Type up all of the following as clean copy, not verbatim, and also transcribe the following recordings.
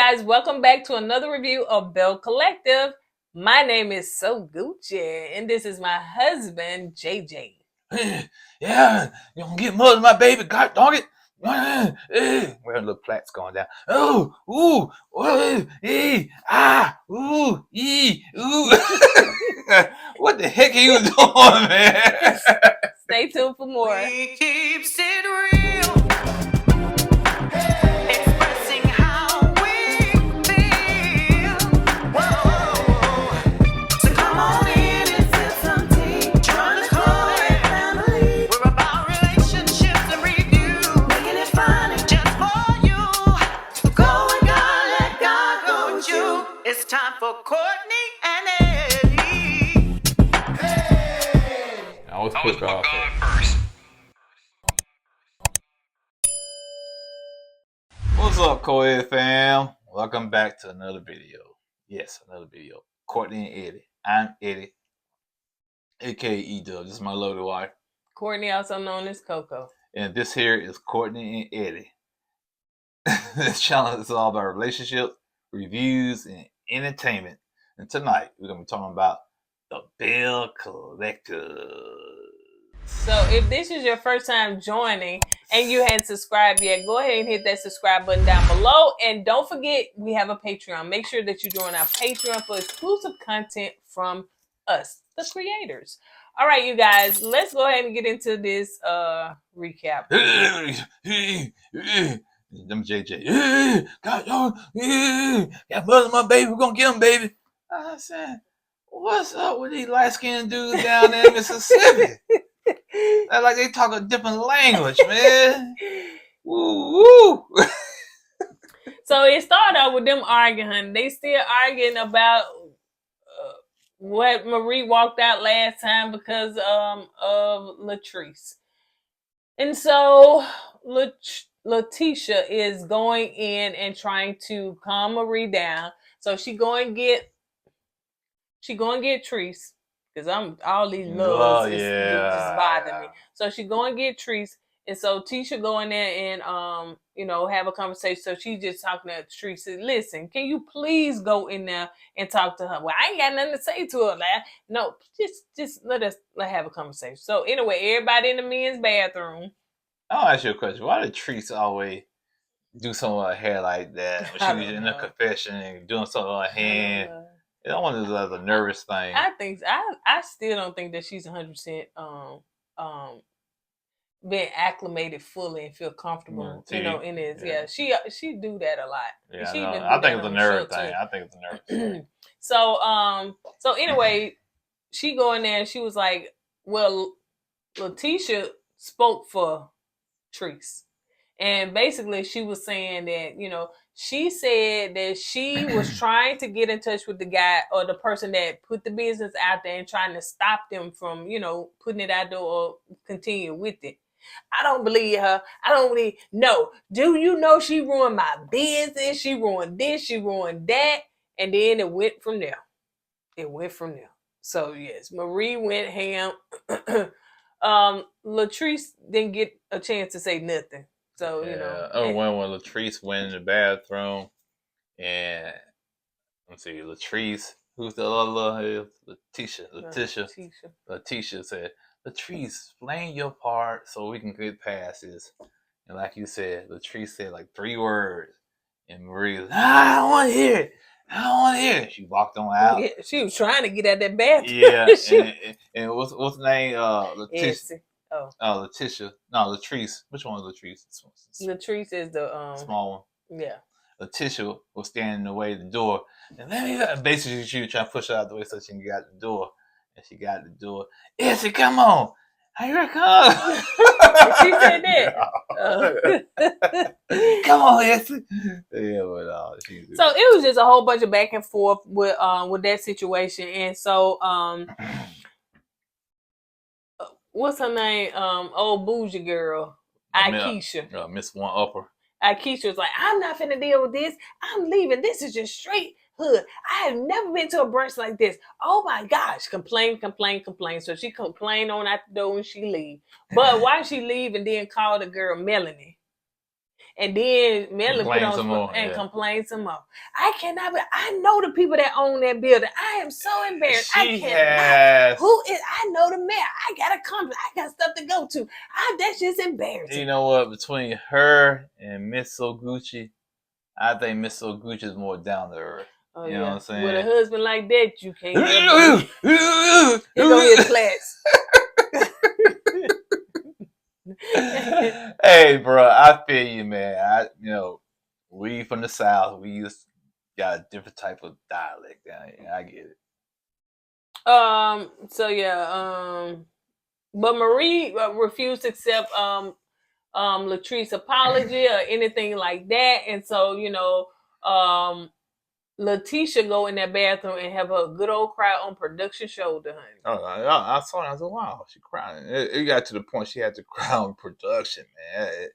guys, welcome back to another review of Belle Collective. My name is So Gucci, and this is my husband, JJ. Yeah, you gonna get mud in my baby, god dog it. Where the little plaits going down. Oh, ooh, ooh. What the heck are you doing, man? Stay tuned for more. We keeps it real. Expressing how we feel. Whoa. So come on in and sip some tea. Join the Kourtney family. We're about relationships and review. Making it fun and just for you. Go with God, let God go with you. It's time for Kourtney and Eddie. I always put God first. What's up, Kourtney fam? Welcome back to another video. Yes, another video. Kourtney and Eddie. I'm Eddie, aka E-Dub. This is my lovely wife. Kourtney, also known as Coco. And this here is Kourtney and Eddie. This channel is all about relationships, reviews, and entertainment. And tonight, we're going to be talking about the Belle Collective. So if this is your first time joining and you hadn't subscribed yet, go ahead and hit that subscribe button down below. And don't forget, we have a Patreon. Make sure that you join our Patreon for exclusive content from us, the creators. All right, you guys, let's go ahead and get into this recap. Them JJ. Got blood in my baby. We're going to get him, baby. I said, what's up with these light-skinned dudes down there in Mississippi? They're like they talk a different language, man. Woo woo. So it started out with them arguing, honey. They still arguing about what Marie walked out last time because of Latrice. And so Letitia is going in and trying to calm Marie down. So she going to get Treese. Because I'm all these loves is just bothering me. So she go and get Treese. And so Tisha go in there and have a conversation. So she just talking to Treese. Says, listen, can you please go in there and talk to her? Well, I ain't got nothing to say to her. Like, no, just let have a conversation. So anyway, everybody in the men's bathroom. I'll ask you a question. Why did Treese always do something with her hair like that? When she was in the confession and doing something with her hand. That one is a nervous thing. I still don't think that she's 100% been acclimated fully and feel comfortable, in this. Yeah, she do that a lot. Yeah, I think it's a nerve thing. So anyway, she go in there and she was like, well, Letitia spoke for Treese. And basically she was saying that, she said that she was trying to get in touch with the guy or the person that put the business out there and trying to stop them from, putting it out there or continue with it. I don't believe her. I don't believe. No. Do you know she ruined my business? She ruined this. She ruined that. And then it went from there. So, yes, Marie went ham. Latrice didn't get a chance to say nothing. So, when Latrice went in the bathroom and let's see, Latrice, who's the other Letitia said, Latrice, explain your part so we can get past this. And like you said, Latrice said like 3 words. And Marie was, I don't want to hear it. I don't want to hear it. She walked on out. Yeah, she was trying to get out that bathroom. Yeah. and what's the name? Letitia. Letitia. No, Latrice. Which one was Latrice? Latrice is the small one. Yeah. Letitia was standing in the way of the door. And basically she was trying to push her out the way so she can get out the door. And she got the door. Essie, come on. Here I come. She said that. Come on, Essie. Yeah, but so it was just a whole bunch of back and forth with that situation. And so what's her name? Old bougie girl, Aikisha. Miss One Upper. Aikisha was like, I'm not finna deal with this. I'm leaving. This is just straight hood. I have never been to a brunch like this. Oh my gosh. Complain. So she complained on out the door when she leave. But why she leave and then call the girl Melanie? And then Melanie put Complain on some more, yeah. complain some more. I cannot be, I know the people that own that building. I am so embarrassed. I cannot. Who is, I know the mayor. I got a company. I got stuff to go to. That's just embarrassing. You know what? Between her and Miss Oguchi, I think Miss Oguchi is more down to earth. Oh, you know what I'm saying? With a husband like that, you can't help it. You go hit flats. Hey, bro, I feel you, man. We from the South, we just got a different type of dialect down here. I get it. So yeah, but Marie refused to accept Latrice's apology or anything like that, and so Letitia go in that bathroom and have a good old cry on production shoulder, honey. Oh, I saw it. I was like, wow, she crying. It got to the point she had to cry on production, man.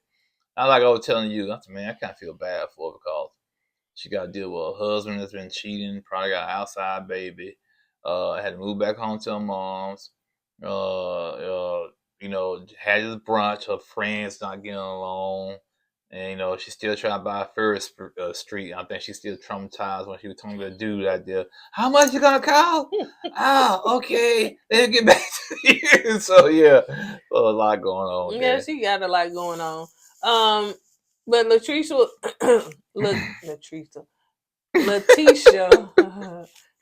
I like I was telling you, I said, man, I kind of feel bad for her because she got to deal with her husband that's been cheating, probably got an outside baby, had to move back home to her mom's, had this brunch, her friends not getting along, and, she's still trying to buy First Street. I think she's still traumatized when she was telling the dude out there, how much you gonna call? Okay, then get back to you. So, yeah, a lot going on. Yeah, she got a lot going on. But Letitia,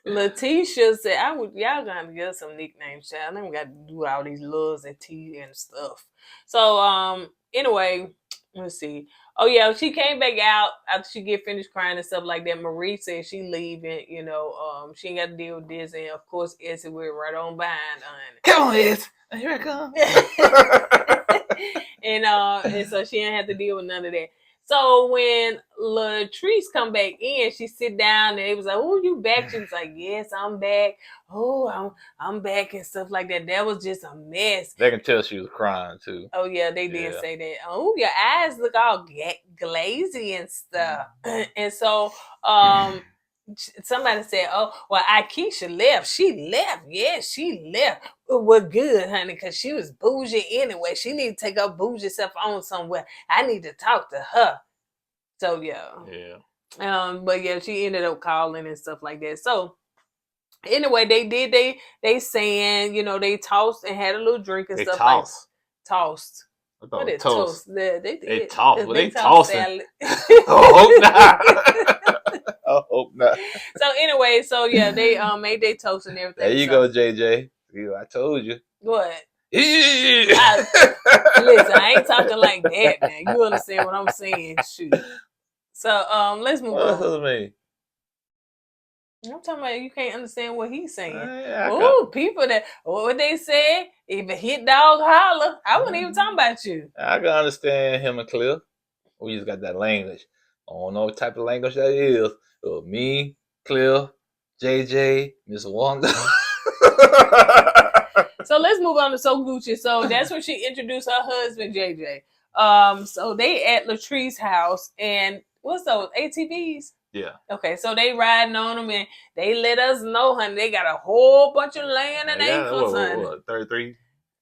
Letitia said, y'all gotta get some nicknames, child. I got to do all these loves and tea and stuff. So, anyway, let's see. Oh yeah, she came back out after she get finished crying and stuff like that. Marie said she leaving, she ain't got to deal with this, and of course Essie went right on behind, honey. Come on, Essie. Here I come. And so she didn't have to deal with none of that. So when Latrice come back in, she sit down and it was like, "Oh, you back?" She was like, "Yes, I'm back. Oh, I'm back," and stuff like that. That was just a mess. They can tell she was crying too. Oh yeah, they did say that. Oh, your eyes look all glazy and stuff. And so somebody said, "Oh, well, Akeisha left. She left. Yes, she left. Well, good, honey, because she was bougie anyway. She need to take her bougie self on somewhere. I need to talk to her." So yeah. But yeah, she ended up calling and stuff like that. So anyway, they saying, they tossed and had a little drink and stuff like tossed. What did toast? They tossed. Well, they tossing. I hope not. So anyway, they made their toast and everything. There you go, JJ. I told you. What? Listen, I ain't talking like that now. You understand what I'm saying? Shoot. So let's move on. What does it mean? I'm talking about you can't understand what he's saying. Oh, people what they said, if a hit dog holler, I wasn't even talking about you. I can understand him and Cliff. We just got that language. I don't know what type of language that is. Me, Cliff, JJ, Miss Wanda. So let's move on to So Gucci. So that's when she introduced her husband, JJ. So they at Latrice's house, and what's those ATVs? Yeah. Okay, so they riding on them, and they let us know, honey, they got a whole bunch of land and acres, honey. What, 33?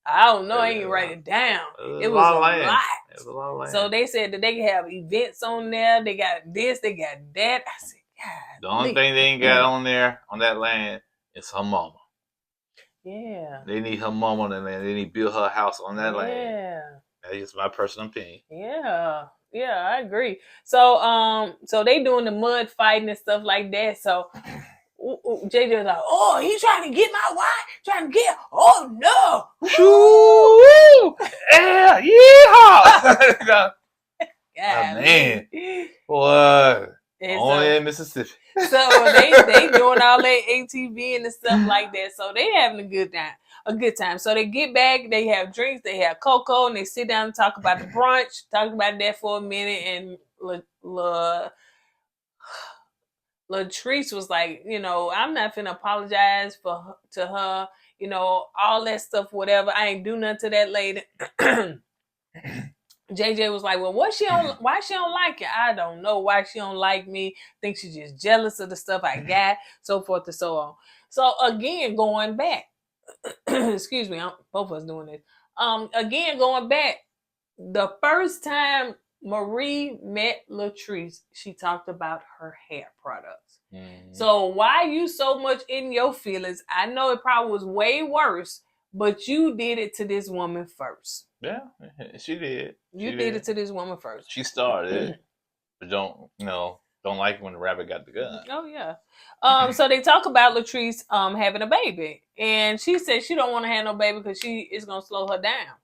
I don't know. I ain't write it down. It was a lot. It was a lot of land. So they said that they can have events on there. They got this, they got that. I said, God. The only thing they ain't got on there, on that land, is her mama. Yeah. They need her mama on that land. They need to build her house on that land. Yeah. That's just my personal opinion. Yeah. Yeah, I agree. So they doing the mud fighting and stuff like that. So JJ was like, "Oh, he trying to get my wife? Trying to get? Oh no! Shoo! Yeah, God, man, boy, only in Mississippi." So they doing all that ATV and stuff like that. So they having a good time. So they get back, they have drinks, they have cocoa, and they sit down and talk about the brunch, talk about that for a minute. And Latrice was like, I'm not finna apologize to her, all that stuff, whatever. I ain't do nothing to that lady. JJ was like, well, why she don't like it? I don't know why she don't like me. Think she's just jealous of the stuff I got, so forth and so on. So again, going back, excuse me, both of us doing this. Again, going back, the first time Marie met Latrice, she talked about her hair products. Mhm. So why you so much in your feelings? I know it probably was way worse, but you did it to this woman first. Yeah, she did. You did it to this woman first. She started it, but don't like it when the rabbit got the gun. Oh yeah. So they talk about Latrice having a baby, and she said she don't want to have no baby because she is gonna slow her down.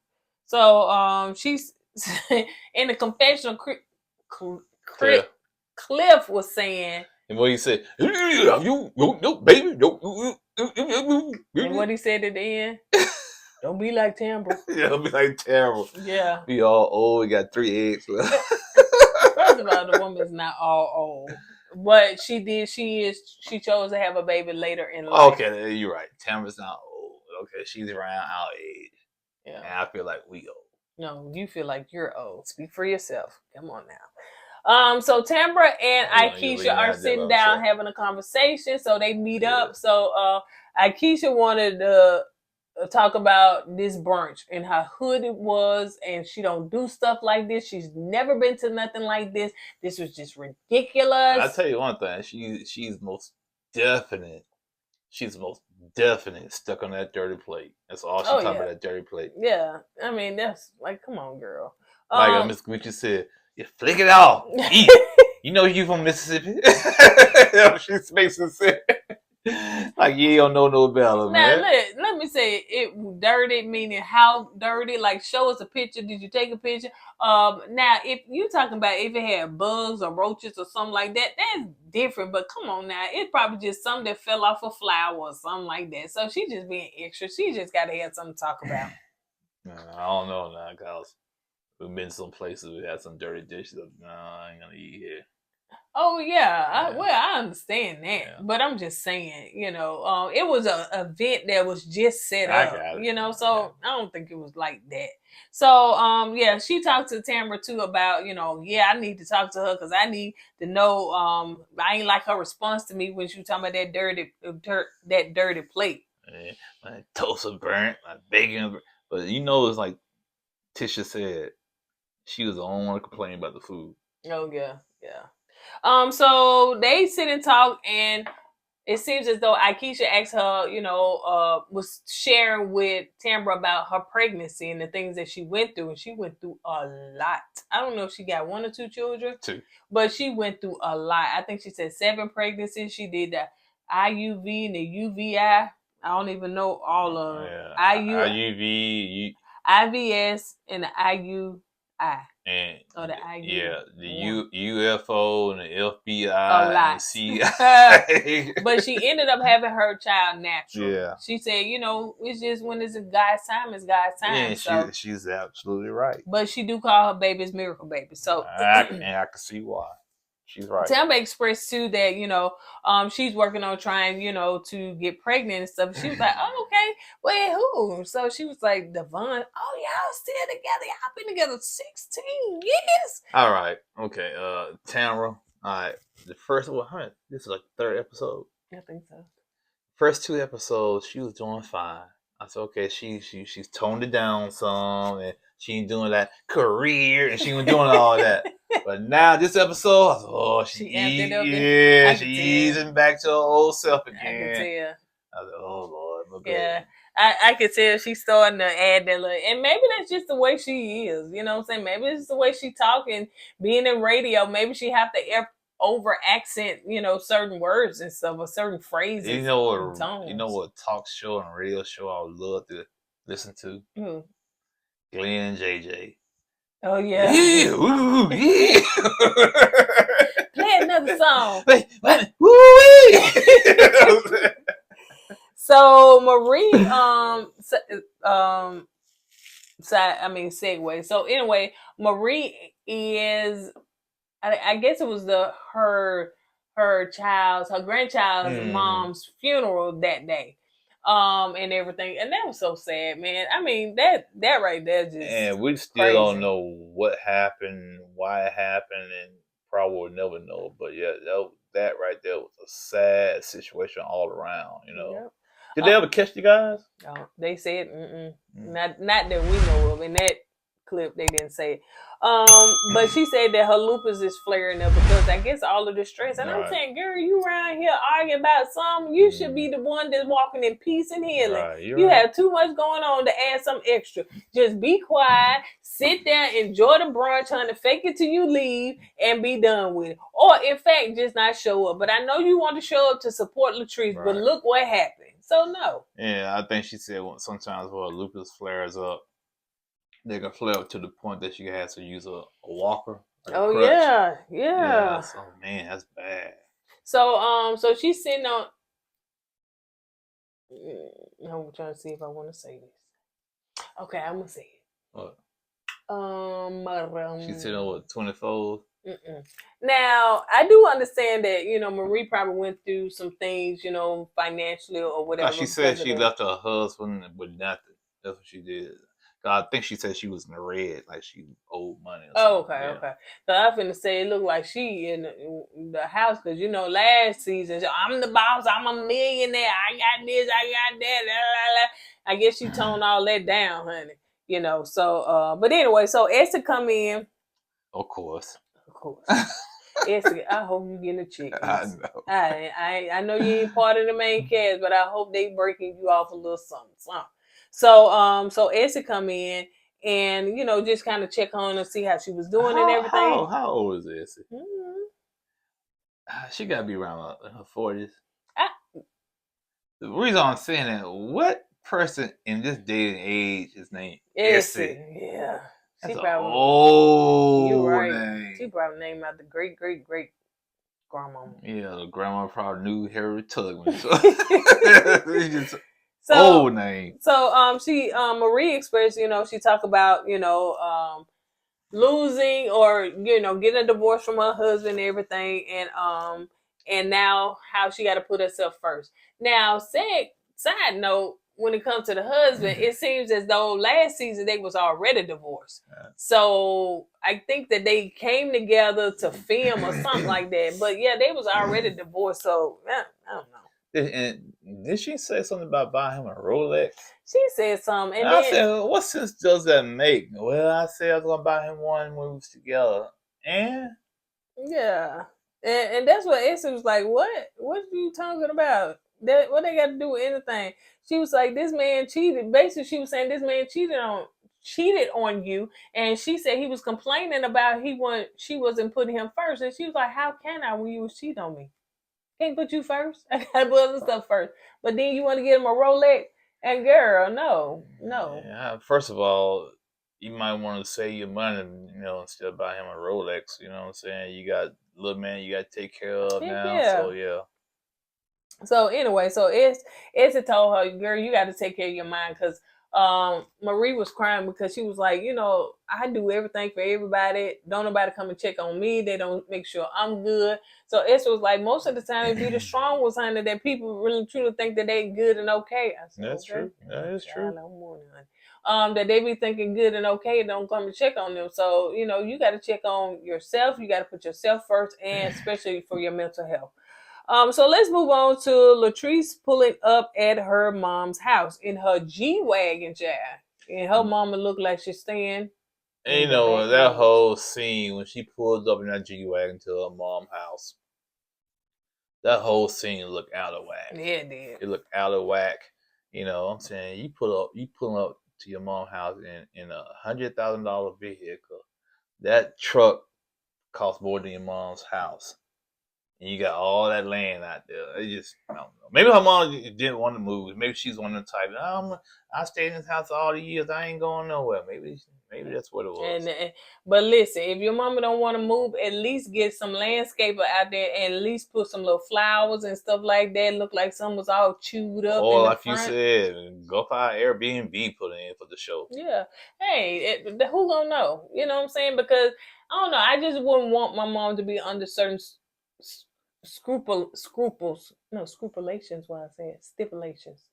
So she's in the confessional. Cliff was saying, and what he said, you baby, and what he said at the end, don't be like Tambra. Yeah, it'll be like terrible. Yeah. We all old. We got 3 eggs left. First of all, the woman's not all old. But she did. She chose to have a baby later in life. Okay, you're right. Tamara's not old. Okay, she's around our age. Yeah. And I feel like we old. No, you feel like you're old. Speak for yourself. Come on now. So Tambra and Aikisha are sitting down having a conversation. So they meet up. So Aikisha wanted to talk about this brunch and how hood it was, and she don't do stuff like this. She's never been to nothing like this. This was just ridiculous. I'll tell you one thing. She's most definite. She's most definite stuck on that dirty plate. That's all she's talking about, that dirty plate. Yeah. I mean, that's like, come on, girl. Like Miss Gucci said, you flick it off. Eat. You know you from Mississippi. She's basically said. Like you don't know no better, man. Now let me say it dirty, meaning how dirty. Like show us a picture. Did you take a picture? Now if you talking about if it had bugs or roaches or something like that, that's different. But come on now, it's probably just something that fell off a flower or something like that. So she just being extra. She just got to have something to talk about. I don't know now, cause we've been some places we had some dirty dishes. No, I ain't gonna eat here. Oh yeah, I understand that, but I'm just saying, it was an event that was just set up, so I don't think it was like that. So she talked to Tambra too about, I need to talk to her because I need to know. I ain't like her response to me when she was talking about that dirty plate. Yeah, my toast was burnt, my bacon, but it's like Tisha said, she was the only one to complain about the food. Oh yeah. So they sit and talk, and it seems as though Aikisha asked her, was sharing with Tambra about her pregnancy and the things that she went through, and she went through a lot. I don't know if she got 1 or 2 children, 2, but she went through a lot. I think she said 7 pregnancies. She did the IUV and the UVI. I don't even know all of them. IUV, IVS, and the IUI. And the UFO and the FBI a lot. And CIA. But she ended up having her child natural. Yeah. She said, it's just when it's God's time, it's God's time. Yeah, she's absolutely right. But she do call her babies miracle babies. So I can see why. She's right. Tambra expressed too that, she's working on trying, to get pregnant and stuff. She was like, oh, okay. Wait, who? So she was like, Devon, oh, y'all still together. Y'all been together 16 years. All right. Okay. Tambra. All right. The first one, this is like the 3rd episode. I think so. First 2 episodes, she was doing fine. I said, okay, she's toned it down some, and she ain't doing that career, and she ain't doing all that. But now this episode, I said, oh, she amped it up. Yeah, she easing back to her old self again. I can tell. I was like, oh Lord, my yeah. I could tell she's starting to add that little, and maybe that's just the way she is. You know what I'm saying? Maybe it's the way she talking, being in radio. Maybe she have to over accent, certain words and stuff or certain phrases. You know what talk show and radio show I would love to listen to? Glenn and JJ. Oh yeah. Yeah, ooh, yeah. Play another song. Wait, woo. So Marie, segue. So anyway, Marie is, I guess it was her grandchild's mom's funeral that day, and everything, and that was so sad, man. I mean that right there just, and we still crazy. Don't know what happened, why it happened, and probably will never know. But yeah, that right there was a sad situation all around. Yep. Did they ever catch the guys? No, they said not that we know of, and that clip. They didn't say it. But she said that her lupus is flaring up because I guess all of the stress. And I'm Right. saying, girl, you around here arguing about something. You should be the one that's walking in peace and healing. Right, you're You right. have too much going on to add some extra. Just be quiet, sit there, enjoy the brunch, honey, fake it till you leave, and be done with it. Or, in fact, just not show up. But I know you want to show up to support Latrice, but Right. look what happened. So, no. Yeah, I think she said sometimes when lupus flares up, they can flare up to the point that she has to use a walker. Like Oh, a crutch. yeah. So, man, that's bad. So she's sitting on. I'm trying to see if I want to say this. Okay, I'm gonna say it. What? She's sitting on what, 24? Now, I do understand that, Marie probably went through some things, financially or whatever. She said she left her husband with nothing. That's what she did. I think she said she was in the red, like she owed money. Okay. So I'm finna say it looked like she in the house because last season I'm the boss, I'm a millionaire, I got this, I got that. La, la, la. I guess she toned all that down, honey. So but anyway, so Esther come in. Of course. Esther, I hope you getting a check. I know. I know you ain't part of the main cast, but I hope they breaking you off a little something. So Esther come in and just kind of check on her, see how she was doing and everything. How old is Esther? Mm-hmm. She gotta be around her 40s. The reason I'm saying that, what person in this day and age is named Esther? Yeah. That's probably old you're right. name. She probably named after great grandmama. Yeah, the grandma probably knew Harry Tubman. So old name. So she Marie expressed, she talked about, losing or, getting a divorce from her husband and everything, and now how she got to put herself first. Now, side note, when it comes to the husband, it seems as though last season they was already divorced. So I think that they came together to film or something like that. But yeah, they was already divorced. So I don't know. And did she say something about buying him a Rolex? She said something. And I then, said, what sense does that make? Well, I said I was going to buy him one when we was together. And? Yeah. And that's what Esther was like, what are you talking about? What they got to do with anything? She was like, this man cheated. Basically, she was saying this man cheated on you. And she said he was complaining about she wasn't putting him first. And she was like, how can I when you was cheating on me? Can't put you first. I gotta put other stuff first. But then you want to get him a Rolex? And girl, no. Yeah, first of all, you might want to save your money, instead of buying him a Rolex. You know what I'm saying? You got little man you got to take care of now. Yeah. So yeah. So anyway, so Esther told her, girl, you got to take care of your mind because Marie was crying because she was like, I do everything for everybody. Don't nobody come and check on me. They don't make sure I'm good. So Esther was like, most of the time it be the strong ones, honey, that people really truly think that they good and okay. I said, That's true. That is true. That they be thinking good and okay, don't come and check on them. So, you got to check on yourself. You got to put yourself first, and especially for your mental health. So let's move on to Latrice pulling up at her mom's house in her G-Wagon, child. And her mama looked like she's staying. And that whole scene when she pulled up in that G-Wagon to her mom's house, that whole scene looked out of whack. Yeah, it did. It looked out of whack. I'm saying you pulling up to your mom's house in a $100,000 vehicle. That truck costs more than your mom's house. And you got all that land out there. It just, I don't know. Maybe her mom didn't want to move. Maybe she's one of the type. I stayed in this house all the years. I ain't going nowhere. Maybe that's what it was. But listen, if your mama don't want to move, at least get some landscaper out there and at least put some little flowers and stuff like that. Look like something was all chewed up. Or in like the front. you said, go find Airbnb put in for the show. Yeah. Hey, who gonna know? You know what I'm saying? Because I don't know. I just wouldn't want my mom to be under certain scrupulations. Why I said stipulations.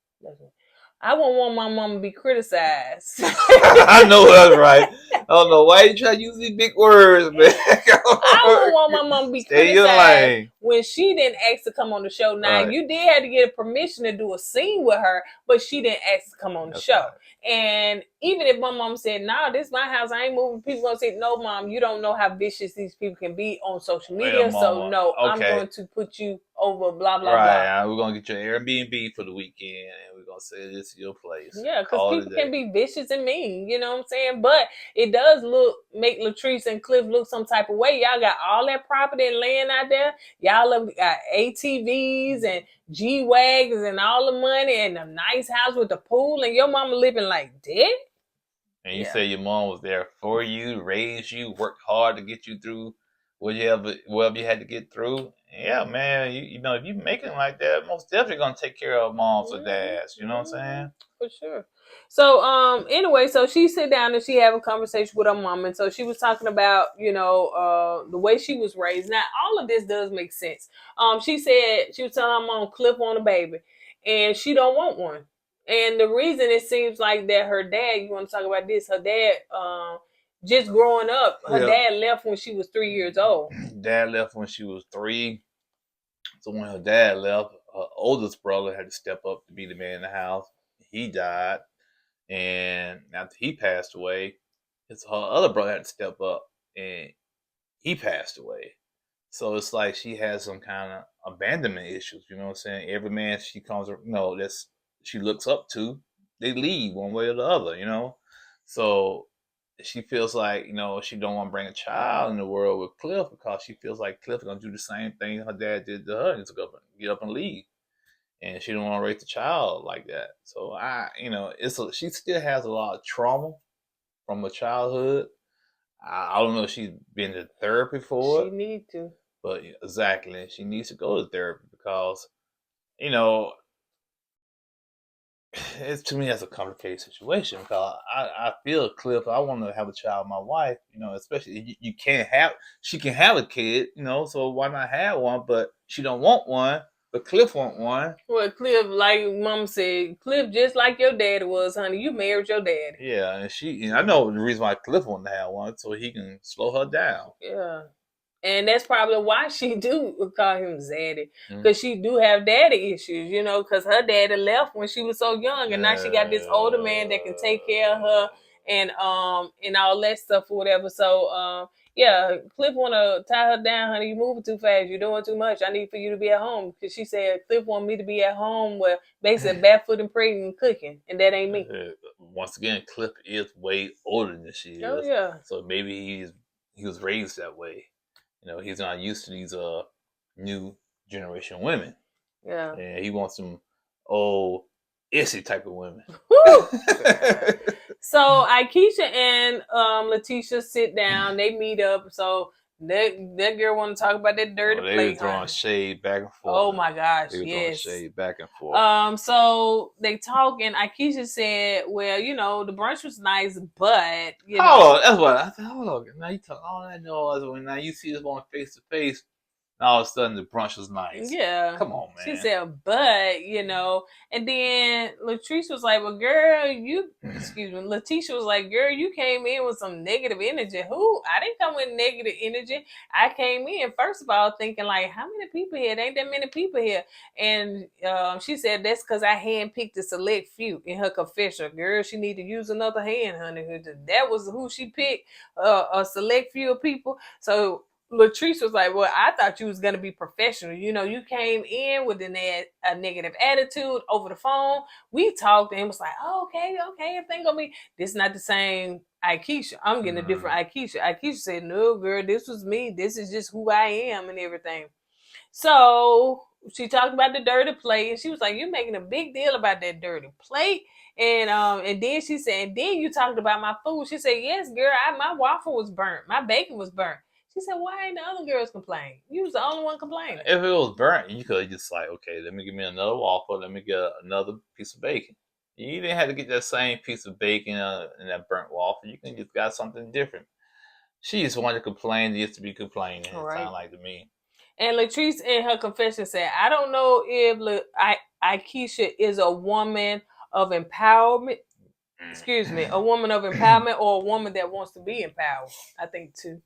I wouldn't want my mom to be criticized. I know that's right. I don't know why you try to use these big words, man. I wouldn't want my mom to be Stay your criticized lane. when she didn't ask to come on the show. Now, Right. you did have to get permission to do a scene with her, but she didn't ask to come on the That's show. right. And even if my mom said, "Nah, this is my house, I ain't moving," people gonna say, "No, mom, you don't know how vicious these people can be on social media. Well, so mama, no, I'm okay. going to put you over." Blah blah Right. We're gonna get your Airbnb for the weekend, and we're gonna say this is your place. blah. Yeah, because Call it a people day. can be vicious and mean. You know what I'm saying? But it does make Latrice and Cliff look some type of way. Y'all got all that property and land out there. Y'all have got ATVs and G wagons and all the money and a nice house with the pool, and your mama living like that. And you Yeah. say your mom was there for you, raised you, worked hard to get you through whatever you had to get through. Yeah, man. You know, if you make it like that, most definitely gonna take care of moms or dads. You know what I'm saying? For sure. So anyway, so she sit down and she have a conversation with her mom, and so she was talking about, you know, the way she was raised. Now all of this does make sense. She said she was telling her mom Cliff want a baby and she don't want one. And the reason it seems like that her dad, you want to talk about this, her dad just growing up, her dad left when she was 3 years old. Dad left when she was 3. So when her dad left, her oldest brother had to step up to be the man in the house. He died. And after he passed away, her other brother had to step up, and he passed away. So it's like she has some kind of abandonment issues. You know what I'm saying? Every man she comes, that's she looks up to, they leave one way or the other. You know, so she feels like she don't want to bring a child in the world with Cliff because she feels like Cliff is gonna do the same thing her dad did to her and just get up and leave. And she don't want to raise the child like that. So she still has a lot of trauma from her childhood. I don't know if she's been to therapy for it. She need to. But exactly, she needs to go to therapy because, it's to me that's a complicated situation because I feel Cliff. I want to have a child with my wife. Especially you can't have. She can have a kid. So why not have one? But she don't want one. But Cliff want one. Well, Cliff, like Mom said, Cliff just like your daddy was, honey. You married your daddy. Yeah, and I know the reason why Cliff wanted to have one, so he can slow her down. Yeah. And that's probably why she do call him Zaddy. Because she do have daddy issues, because her daddy left when she was so young. And now she got this older man that can take care of her and all that stuff or whatever. So, yeah, Cliff want to tie her down, honey. You moving too fast. You're doing too much. I need for you to be at home. Because she said Cliff want me to be at home where basically barefoot and pregnant and cooking. And that ain't me. Once again, Cliff is way older than she is. Oh, yeah. So maybe he was raised that way. He's not used to these new generation women. Yeah. And he wants some old issy type of women. So Aikisha and Letitia sit down. They meet up. So that girl want to talk about that dirty plate. They were throwing shade back and forth. Oh my gosh, they were yes. throwing shade back and forth. So they talk, and Aikisha said, "Well, the brunch was nice, but that's what I said. Hold on, now you talk all I know is when now you see this one face to face. All of a sudden the brunch was nice. Yeah. Come on, man. She said, but, and then Latrice was like, well, girl, Letitia was like, girl, you came in with some negative energy. Who? I didn't come with negative energy. I came in, first of all, thinking like, how many people here? There ain't that many people here. And she said, that's because I handpicked a select few in her confession. Girl, she need to use another hand, honey. That was who she picked, a select few of people. So Latrice was like, well, I thought you was going to be professional. You came in with a negative attitude over the phone. We talked and was like, oh, okay, everything going to be, this is not the same Aikisha. I'm getting a different Aikisha. Aikisha said, no, girl, this was me. This is just who I am and everything. So she talked about the dirty plate and she was like, you're making a big deal about that dirty plate. And then she said, and then you talked about my food. She said, yes, girl, my waffle was burnt. My bacon was burnt. She said, why ain't the other girls complain? You was the only one complaining. If it was burnt, you could have just like, okay, let me give me another waffle. Let me get another piece of bacon. You didn't have to get that same piece of bacon and that burnt waffle. You can just got something different. She just wanted to complain just to be complaining. It sounded like to me. And Latrice in her confession said, I don't know if Aikisha is a woman of empowerment. Excuse me, a woman of empowerment or a woman that wants to be empowered. I think too.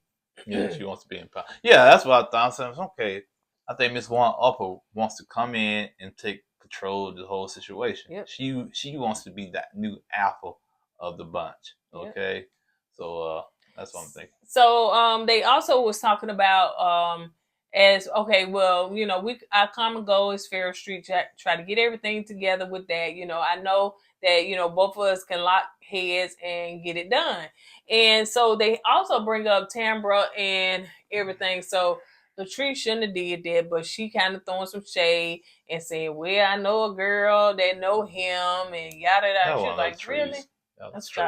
Yeah, she wants to be empowered. Yeah, that's what I thought. So, okay, I think Miss One Upper wants to come in and take control of the whole situation. Yep. She wants to be that new alpha of the bunch. Yep. Okay, so that's what I'm thinking. So they also was talking about as okay, well, you know, our common goal is Fair Street, try to get everything together with that. You know, I know that, you know, both of us can lock heads and get it done. And so they also bring up Tambra and everything. So Latrice shouldn't have did that, but she kind of throwing some shade and saying, well, I know a girl that know him and yada yada. That She was wasn't like, Latrice. really? That was That's true.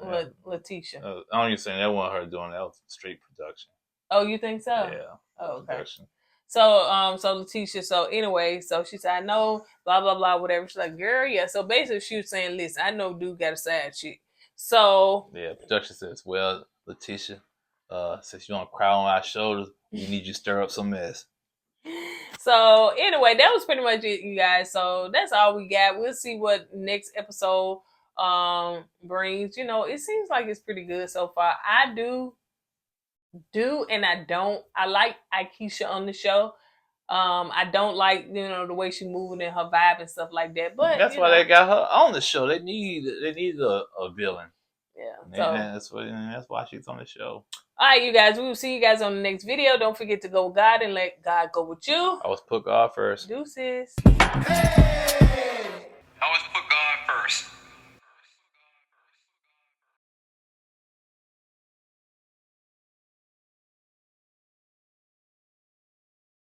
Yeah. Letitia. I don't even saying that wasn't her doing that. Was straight production. Oh, you think so? Yeah. Oh, okay. Production. So Letitia, so anyway, so she said, I know, blah, blah, blah, whatever. She's like, girl, yeah. So basically she was saying, listen, I know dude got a side chick. So yeah, production says, well, Letitia, since you want to cry on our shoulders, we need you to stir up some mess. So anyway, that was pretty much it, you guys. So that's all we got. We'll see what next episode brings. You know, it seems like it's pretty good so far. I do and I don't. I like Akeisha on the show. I don't like, you know, the way she moving and her vibe and stuff like that. But that's why they got her on the show. They need a villain. Yeah. So That's why she's on the show. All right, you guys. We will see you guys on the next video. Don't forget to go with God and let God go with you. I was put God first. Deuces. I always put God first.